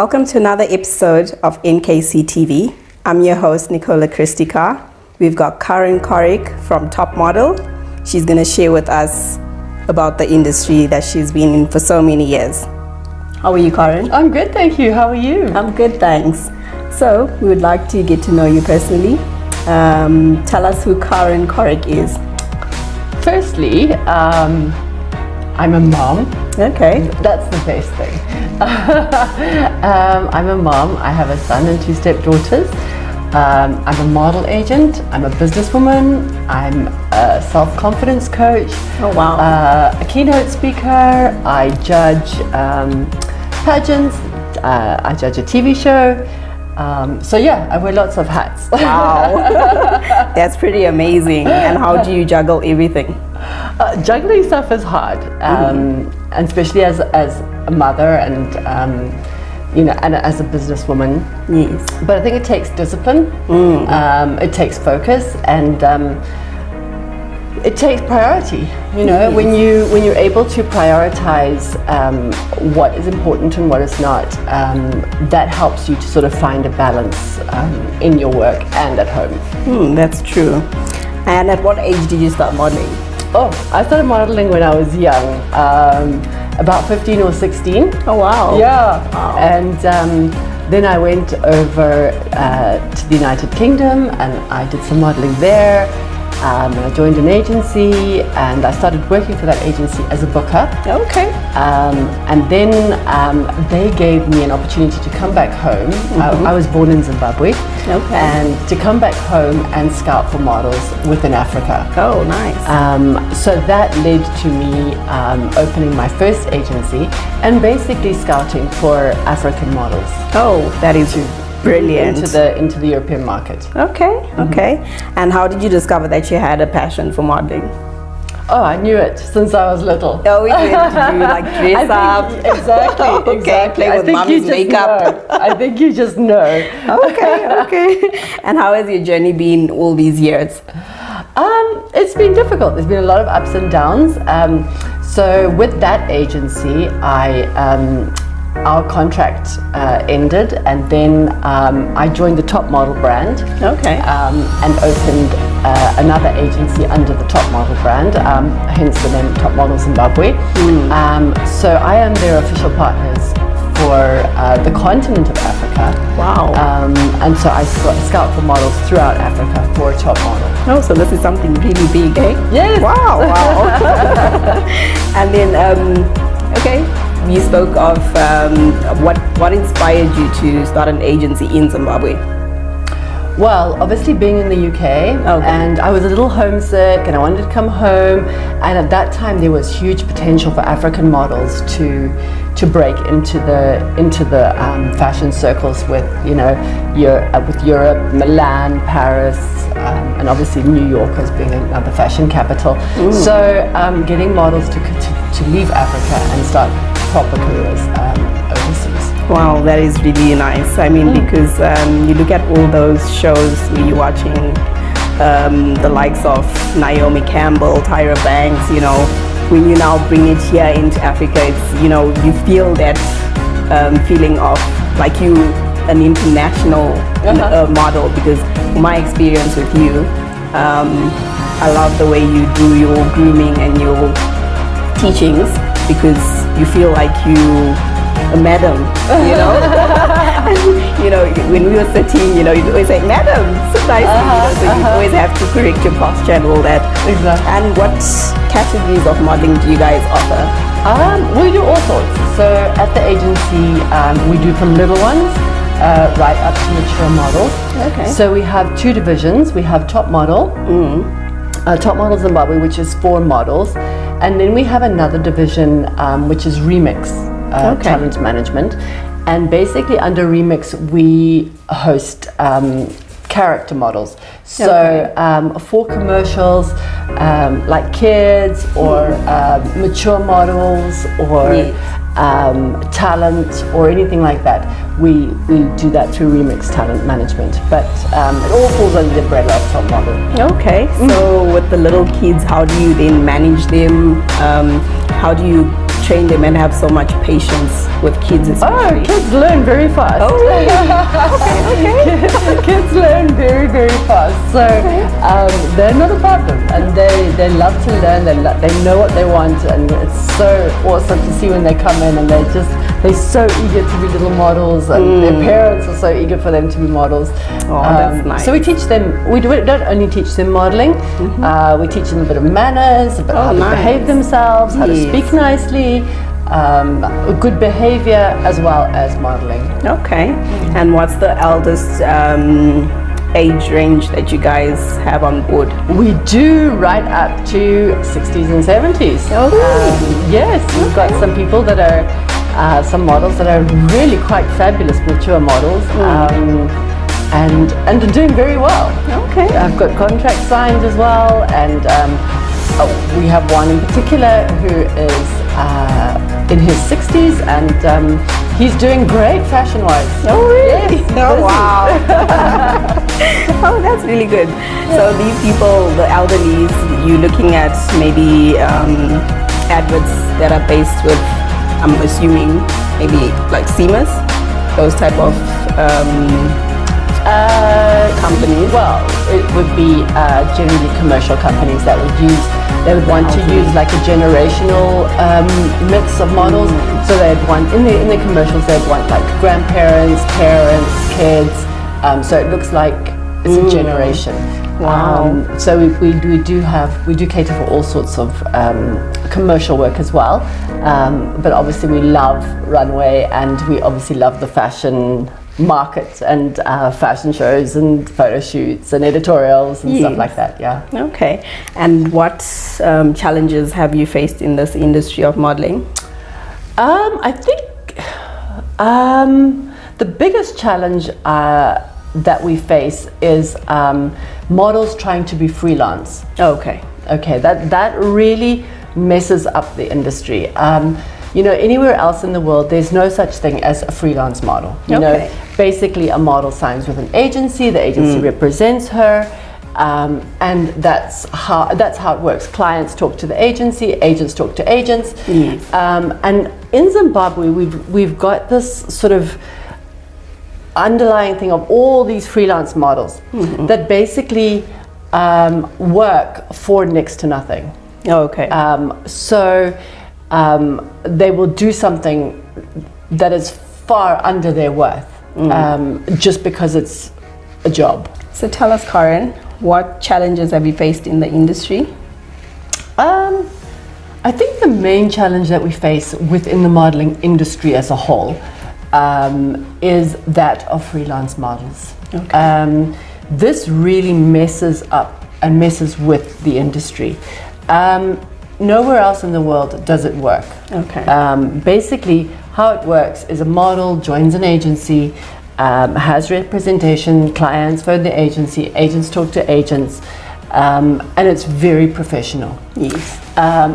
Welcome to another episode of NKC TV. I'm your host, Nicola Christica. We've got Karin Coric from Top Model. She's going to share with us about the industry that she's been in for so many years. How are you, Karin? I'm good, thank you. How are you? I'm good, thanks. So, we would like to get to know you personally. Tell us who Karin Coric is. Firstly, I'm a mom. Okay. That's the best thing. I'm a mom. I have a son and 2 stepdaughters. I'm a model agent. I'm a businesswoman. I'm a self-confidence coach. Oh, wow. A keynote speaker. I judge pageants. I judge a TV show. So yeah, I wear lots of hats. Wow. That's pretty amazing. And how do you juggle everything? Juggling stuff is hard, and especially as a mother and and as a businesswoman. Yes. But I think it takes discipline. It takes focus, and it takes priority. Yes. when you're able to prioritize what is important and what is not, that helps you to sort of find a balance in your work and at home. That's true. And at what age did you start modeling? Oh, I started modeling when I was young, about 15 or 16. Oh, wow. Yeah. Wow. And then I went over to the United Kingdom and I did some modeling there. And I joined an agency and I started working for that agency as a booker. Okay. And then they gave me an opportunity to come back home. I was born in Zimbabwe. Okay. And to come back home and scout for models within Africa. Oh, nice. So that led to me opening my first agency and basically scouting for African models. Oh, that is brilliant. Into the European market. Okay, okay. And how did you discover that you had a passion for modeling? Oh, I knew it since I was little. Oh, you did you like dress up? Exactly. Okay, exactly. play with mommy's makeup. I think you just know. Okay. And how has your journey been all these years? It's been difficult. There's been a lot of ups and downs. So with that agency, our contract ended, and then I joined the Top Model brand. Okay. And opened another agency under the Top Model brand, hence the name Top Model Zimbabwe. So I am their official partners for the continent of Africa. Wow. And so I scout for models throughout Africa for Top Model. Oh, so this is something really big, eh? Yes. Wow. And then, okay. You spoke of what inspired you to start an agency in Zimbabwe? Well, obviously being in the UK, and I was a little homesick and I wanted to come home, and at that time there was huge potential for African models to break into the fashion circles with with Europe, Milan, Paris, and obviously New York as being another fashion capital. So getting models to leave Africa and start proper careers overseas. Wow, that is really nice. I mean, because you look at all those shows where you're watching the likes of Naomi Campbell, Tyra Banks, when you now bring it here into Africa, it's, you feel that feeling of like you an international model, because my experience with you, I love the way you do your grooming and your teachings, because you feel like you a madam, when we were sitting, you'd always say, madam, so nicely, so you always have to correct your posture and all that. Exactly. And what categories of modeling do you guys offer? We do all sorts. So at the agency, we do from little ones right up to mature models. Okay. So we have 2 divisions. We have Top Model, Top Model Zimbabwe, which is 4 models. And then we have another division, which is Remix, talent management. And basically under Remix, we host character models. So for commercials, like kids or mature models or talent or anything like that, we do that through Remix Talent Management. But it all falls under the umbrella of Top Model. Okay, so with the little kids, how do you then manage them? How do you train them and have so much patience with kids especially? Oh, kids learn very fast. Oh, really? Okay. Kids learn very, very fast. So they're not a problem, and they love to learn. They know what they want, and it's so awesome to see when they come in, and they're so eager to be little models, and their parents are so eager for them to be models. Oh, that's nice. So we teach them. We don't only teach them modeling. We teach them a bit of manners, a bit how to behave themselves, how to speak nicely. Good behavior as well as modeling. Okay. And what's the eldest age range that you guys have on board? We do right up to 60s and 70s. Oh, really? Yes, we've got some people that are, some models that are really quite fabulous mature models. And are doing very well. Okay. I've got contracts signed as well, and we have one in particular who is in his 60s, and he's doing great fashion-wise. Oh, really? Yes, Oh, wow. Oh, that's really good. So these people, the elderlies, you're looking at maybe adverts that are based with, I'm assuming, maybe like Seamers, those type of companies? Well, it would be generally commercial companies that would use. They would want to use like a generational mix of models. So they'd want in the commercials they'd want like grandparents, parents, kids. So it looks like it's a generation. Wow. So we do cater for all sorts of commercial work as well. But obviously we love runway, and we obviously love the fashion market and fashion shows and photo shoots and editorials and stuff like that. Yeah. Okay. And what challenges have you faced in this industry of modeling? I think the biggest challenge that we face is models trying to be freelance. Okay. Okay, that really messes up the industry. Anywhere else in the world, there's no such thing as a freelance model. You know, basically a model signs with an agency, the agency represents her, and that's how it works. Clients talk to the agency, agents talk to agents. Yes. And in Zimbabwe, we've got this sort of underlying thing of all these freelance models that basically work for next to nothing. Okay. They will do something that is far under their worth, just because it's a job. So tell us, Karin, what challenges have you faced in the industry? I think the main challenge that we face within the modeling industry as a whole is that of freelance models. Okay. This really messes up and messes with the industry. Nowhere else in the world does it work. Okay. Basically, how it works is a model joins an agency, has representation, clients phone the agency, agents talk to agents, and it's very professional. Yes.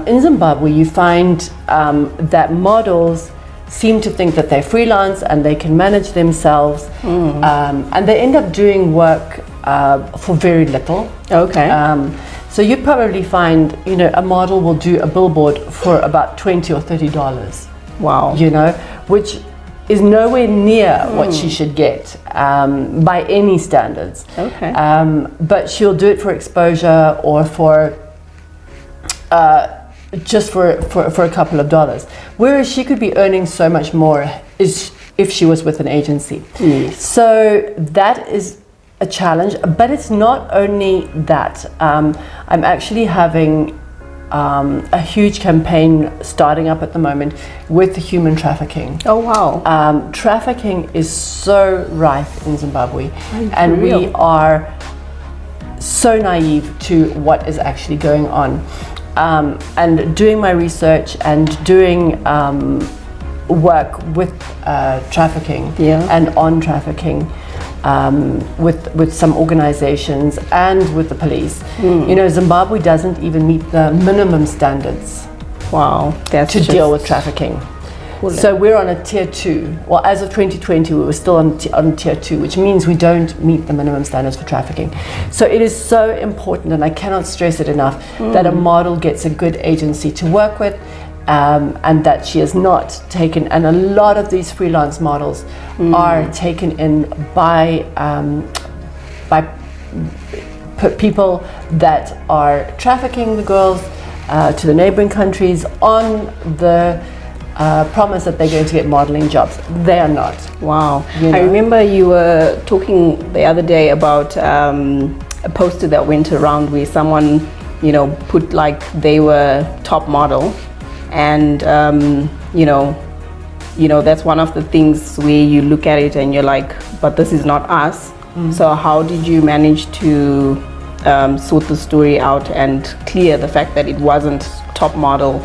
In Zimbabwe, you find that models seem to think that they're freelance and they can manage themselves, and they end up doing work for very little. Okay. So you probably find, a model will do a billboard for about $20 or $30. Wow. Which is nowhere near what she should get by any standards. Okay. But she'll do it for exposure or for just for a couple of dollars. Whereas she could be earning so much more if she was with an agency. Yes. So that is a challenge, but it's not only that. I'm actually having a huge campaign starting up at the moment with human trafficking. Oh, wow. Trafficking is so rife in Zimbabwe, and we are so naive to what is actually going on. And doing my research and doing work with trafficking and on trafficking, with some organizations and with the police. Zimbabwe doesn't even meet the minimum standards. Wow, that's to deal with trafficking. So we're on a tier 2. Well, as of 2020, we were still on tier 2, which means we don't meet the minimum standards for trafficking. So it is so important, and I cannot stress it enough, that a model gets a good agency to work with, and that she is not taken. And a lot of these freelance models are taken in by people that are trafficking the girls to the neighboring countries on the promise that they're going to get modeling jobs. They are not. Wow. You know? I remember you were talking the other day about a poster that went around where someone, you know, put like they were top model, and that's one of the things where you look at it and you're like, but this is not us. So how did you manage to sort the story out and clear the fact that it wasn't top model?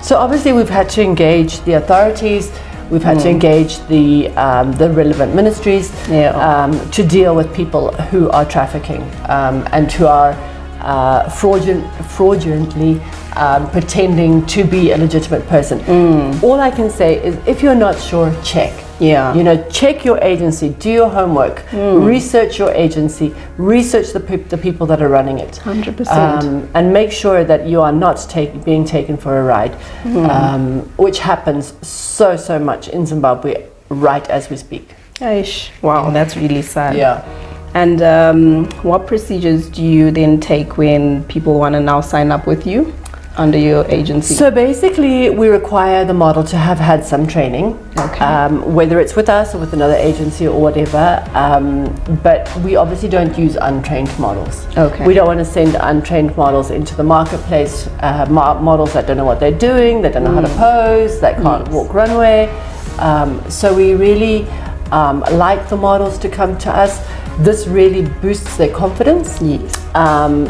So obviously we've had to engage the authorities, we've had to engage the relevant ministries to deal with people who are trafficking and who are fraudulently pretending to be a legitimate person. All I can say is, if you're not sure, check. Yeah. You know, check your agency, do your homework, research your agency, research the people that are running it. 100%. And make sure that you are not being taken for a ride, which happens so much in Zimbabwe right as we speak. Aish. Wow, that's really sad. Yeah. And what procedures do you then take when people want to now sign up with you under your agency? So basically, we require the model to have had some training, whether it's with us or with another agency or whatever. But we obviously don't use untrained models. Okay. We don't want to send untrained models into the marketplace, models that don't know what they're doing, that don't know how to pose, that can't walk runway. So we really like the models to come to us. This really boosts their confidence. Yes.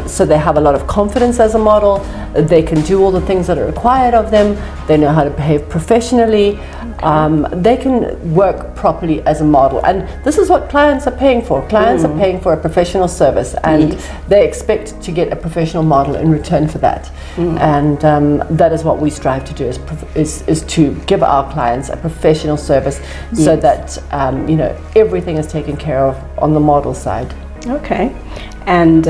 So they have a lot of confidence as a model. They can do all the things that are required of them. They know how to behave professionally. They can work properly as a model. And this is what clients are paying for. Clients are paying for a professional service, and they expect to get a professional model in return for that. And that is what we strive to do, is to give our clients a professional service so that everything is taken care of on the model side. Okay. And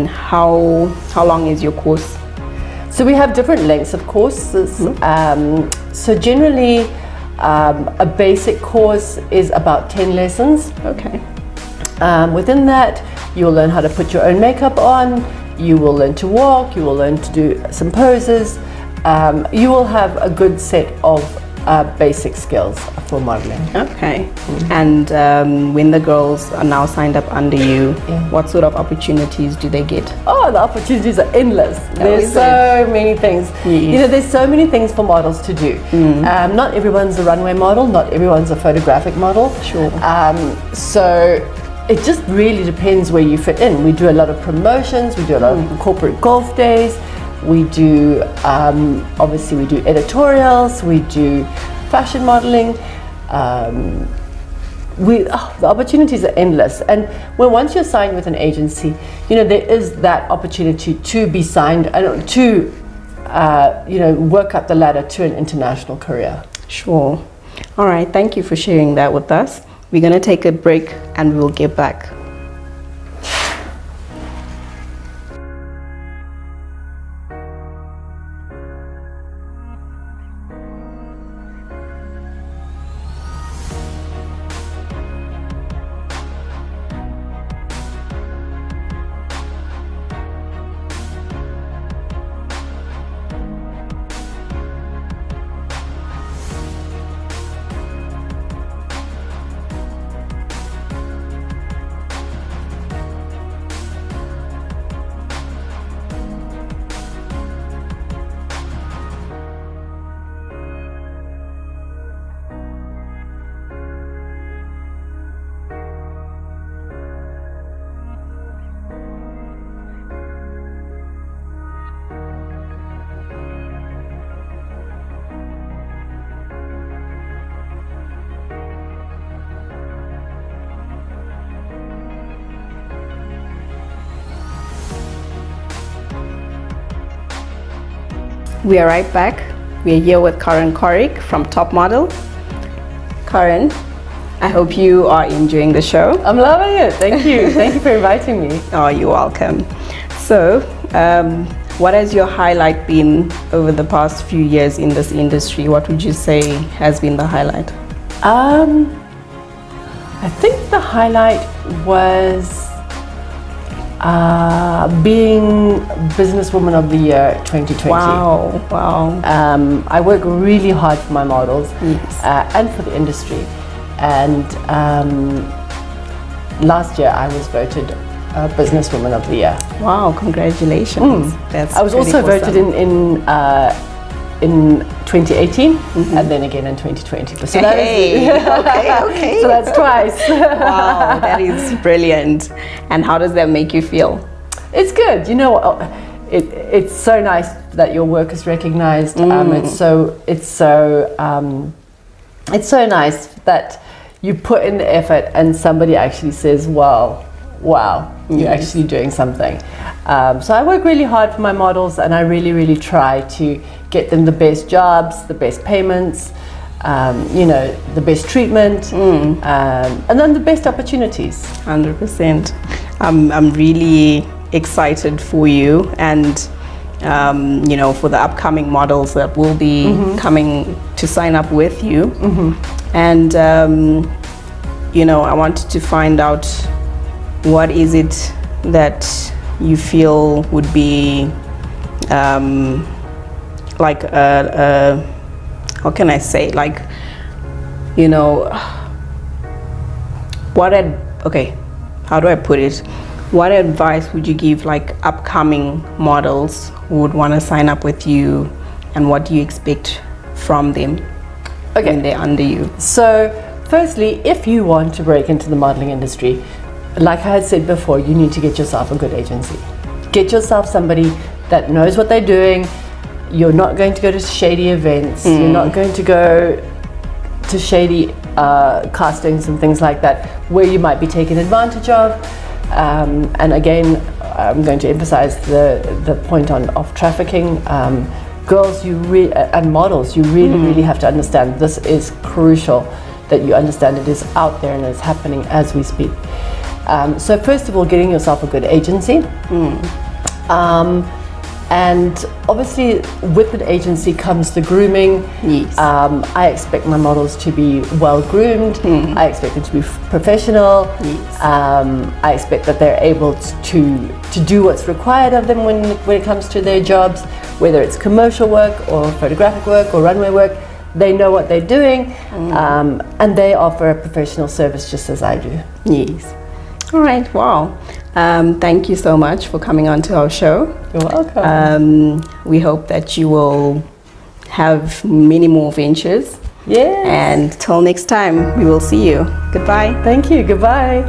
how long is your course? So we have different lengths of courses. So generally, a basic course is about 10 lessons. Okay. Within that, you'll learn how to put your own makeup on, you will learn to walk, you will learn to do some poses. You will have a good set of basic skills for modeling. Okay. And when the girls are now signed up under you, what sort of opportunities do they get? Oh, the opportunities are endless. There's so many things. Yes. There's so many things for models to do. Not everyone's a runway model, not everyone's a photographic model. Sure. So it just really depends where you fit in. We do a lot of promotions, we do a lot of corporate golf days, we do, obviously we do editorials, we do fashion modeling. The opportunities are endless, and once you're signed with an agency, there is that opportunity to be signed and to work up the ladder to an international career. Sure. All right, thank you for sharing that with us. We're going to take a break and we will get back. We are right back. We're here with Karin Coric from Top Model. Karin, I hope you are enjoying the show. I'm loving it. Thank you. Thank you for inviting me. Oh, you're welcome. So, what has your highlight been over the past few years in this industry? What would you say has been the highlight? I think the highlight was being Businesswoman of the Year 2020. Wow. I work really hard for my models and for the industry. And last year I was voted Businesswoman of the Year. Wow, congratulations. I was also voted in 2018 and then again in 2020. So that is okay. So that's twice. Wow, that is brilliant. And how does that make you feel? It's good. You know, it's so nice that your work is recognized. It's so nice that you put in the effort and somebody actually says, wow, you're actually doing something. So I work really hard for my models, and I really try to get them the best jobs, the best payments, the best treatment, and then the best opportunities. 100%. I'm really excited for you, and for the upcoming models that will be coming to sign up with you. And I wanted to find out, what is it that you feel would be like how can I say, like, how do I put it? What advice would you give like upcoming models who would want to sign up with you, and what do you expect from them when they're under you? So firstly, if you want to break into the modeling industry, like I had said before, you need to get yourself a good agency. Get yourself somebody that knows what they're doing. You're not going to go to shady events. You're not going to go to shady castings and things like that, where you might be taken advantage of. And again, I'm going to emphasize the point of trafficking. Girls, and models, you really have to understand this is crucial, that you understand it is out there and it's happening as we speak. So first of all, getting yourself a good agency. And obviously with an agency comes the grooming. Yes. I expect my models to be well groomed. I expect them to be professional. Yes. I expect that they're able to do what's required of them when it comes to their jobs, whether it's commercial work or photographic work or runway work. They know what they're doing, and they offer a professional service just as I do. Yes. All right. Wow. Thank you so much for coming on to our show. You're welcome. We hope that you will have many more ventures. Yes. And till next time, we will see you. Goodbye. Thank you. Goodbye.